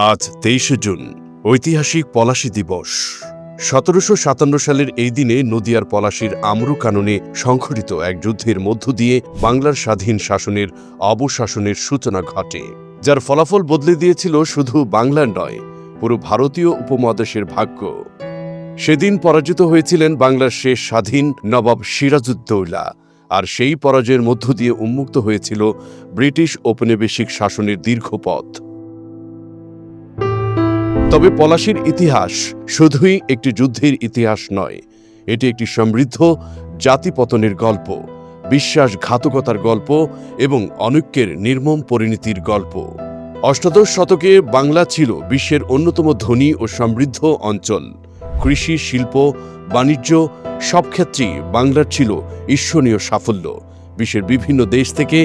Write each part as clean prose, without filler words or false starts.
আজ ২৩শে জুন, ঐতিহাসিক পলাশী দিবস। ১৭৫৭ সালের এই দিনে নদিয়ার পলাশীর আমরু কাননে সংঘটিত এক যুদ্ধের মধ্য দিয়ে বাংলার স্বাধীন শাসনের অবসাসনের সূচনা ঘটে, যার ফলাফল বদলে দিয়েছিল শুধু বাংলার নয়, পুরো ভারতীয় উপমহাদেশের ভাগ্য। সেদিন পরাজিত হয়েছিলেন বাংলার শেষ স্বাধীন নবাব সিরাজউদ্দৌলা, আর সেই পরাজয়ের মধ্য দিয়ে উন্মুক্ত হয়েছিল ব্রিটিশ ঔপনিবেশিক শাসনের দীর্ঘ পথ। তবে পলাশীর ইতিহাস শুধুই একটি যুদ্ধের ইতিহাস নয়, এটি একটি সমৃদ্ধ জাতিপতনের গল্প, বিশ্বাসঘাতকতার গল্প এবং অনৈক্যের নির্মম পরিণতির গল্প। অষ্টাদশ শতকে বাংলা ছিল বিশ্বের অন্যতম ধনী ও সমৃদ্ধ অঞ্চল। কৃষি, শিল্প, বাণিজ্য সব ক্ষেত্রেই বাংলার ছিল ঈর্ষণীয় সাফল্য। বিশ্বের বিভিন্ন দেশ থেকে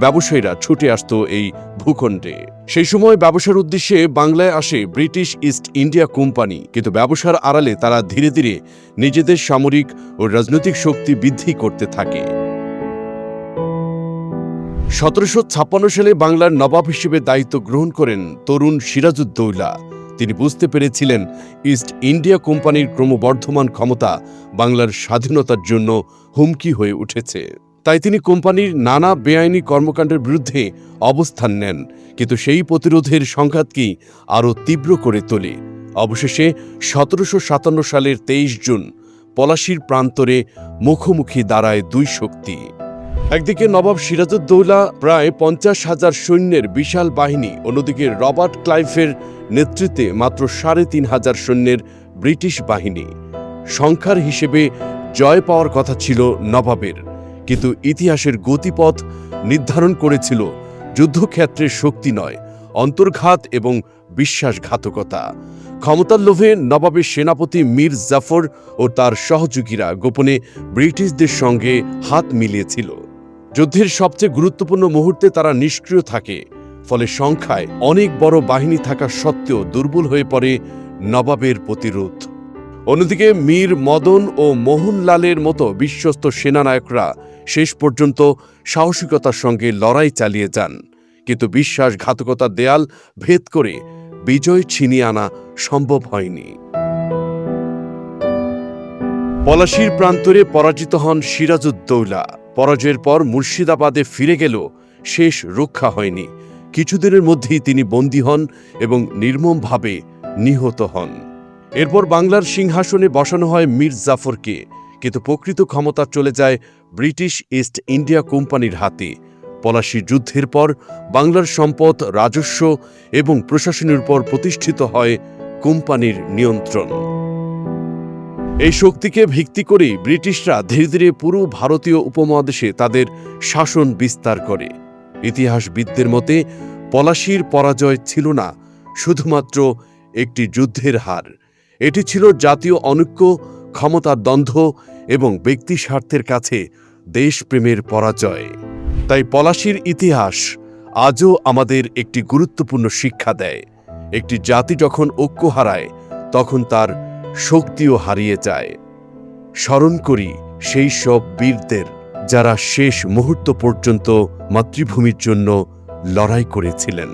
ব্যবসায়ীরা ছুটে আসত এই ভূখণ্ডে। সেই সময় ব্যবসার উদ্দেশ্যে বাংলায় আসে ব্রিটিশ ইস্ট ইন্ডিয়া কোম্পানি, কিন্তু ব্যবসার আড়ালে তারা ধীরে ধীরে নিজেদের সামরিক ও রাজনৈতিক শক্তি বৃদ্ধি করতে থাকে। ১৭৫৬ সালে বাংলার নবাব হিসেবে দায়িত্ব গ্রহণ করেন তরুণ সিরাজউদ্দৌলা। তিনি বুঝতে পেরেছিলেন ইস্ট ইন্ডিয়া কোম্পানির ক্রমবর্ধমান ক্ষমতা বাংলার স্বাধীনতার জন্য হুমকি হয়ে উঠেছে। তাই তিনি কোম্পানির নানা বেআইনি কর্মকাণ্ডের বিরুদ্ধে অবস্থান নেন, কিন্তু সেই প্রতিরোধের সংঘাতকেই আরও তীব্র করে তোলে। অবশেষে ১৭৫৭ সালের ২৩ জুন পলাশীর প্রান্তরে মুখোমুখি দাঁড়ায় দুই শক্তি। একদিকে নবাব সিরাজউদ্দৌলা প্রায় ৫০,০০০ সৈন্যের বিশাল বাহিনী, অন্যদিকে রবার্ট ক্লাইভের নেতৃত্বে মাত্র ৩৫০০ সৈন্যের ব্রিটিশ বাহিনী। সংখ্যার হিসেবে জয় পাওয়ার কথা ছিল নবাবের, কিন্তু ইতিহাসের গতিপথ নির্ধারণ করেছিল যুদ্ধক্ষেত্রের শক্তি নয়, অন্তর্ঘাত এবং বিশ্বাসঘাতকতা। ক্ষমতার লোভে নবাবের সেনাপতি মীর জাফর ও তার সহযোগীরা গোপনে ব্রিটিশদের সঙ্গে হাত মিলিয়েছিল। যুদ্ধের সবচেয়ে গুরুত্বপূর্ণ মুহূর্তে তারা নিষ্ক্রিয় থাকে, ফলে সংখ্যায় অনেক বড় বাহিনী থাকা সত্ত্বেও দুর্বল হয়ে পড়ে নবাবের প্রতিরোধ। অন্যদিকে মীর মদন ও মোহনলালের মতো বিশ্বস্ত সেনানায়করা শেষ পর্যন্ত সাহসিকতার সঙ্গে লড়াই চালিয়ে যান, কিন্তু বিশ্বাসঘাতকতার দেয়াল ভেদ করে বিজয় ছিনিয়ে আনা সম্ভব হয়নি। পলাশীর প্রান্তরে পরাজিত হন সিরাজউদ্দৌলা। পরাজয়ের পর মুর্শিদাবাদে ফিরে গেল, শেষ রক্ষা হয়নি। কিছুদিনের মধ্যেই তিনি বন্দী হন এবং নির্মমভাবে নিহত হন। এরপর বাংলার সিংহাসনে বসানো হয় মীর জাফরকে, কিন্তু প্রকৃত ক্ষমতা চলে যায় ব্রিটিশ ইস্ট ইন্ডিয়া কোম্পানির হাতে। পলাশী যুদ্ধের পর বাংলার সম্পদ, রাজস্ব এবং প্রশাসনের উপর প্রতিষ্ঠিত হয় কোম্পানির নিয়ন্ত্রণ। এই শক্তিকে ভিত্তি করে ব্রিটিশরা ধীরে ধীরে পুরো ভারতীয় উপমহাদেশে তাদের শাসন বিস্তার করে। ইতিহাসবিদদের মতে পলাশীর পরাজয় ছিল না শুধুমাত্র একটি যুদ্ধের হার, এটি ছিল জাতীয় অনৈক্য, ক্ষমতার দ্বন্দ্ব এবং ব্যক্তি স্বার্থের কাছে দেশপ্রেমের পরাজয়। তাই পলাশীর ইতিহাস আজও আমাদের একটি গুরুত্বপূর্ণ শিক্ষা দেয়। একটি জাতি যখন ঐক্য হারায়, তখন তার শক্তিও হারিয়ে যায়। স্মরণ করি সেই সব বীরদের, যারা শেষ মুহূর্ত পর্যন্ত মাতৃভূমির জন্য লড়াই করেছিলেন।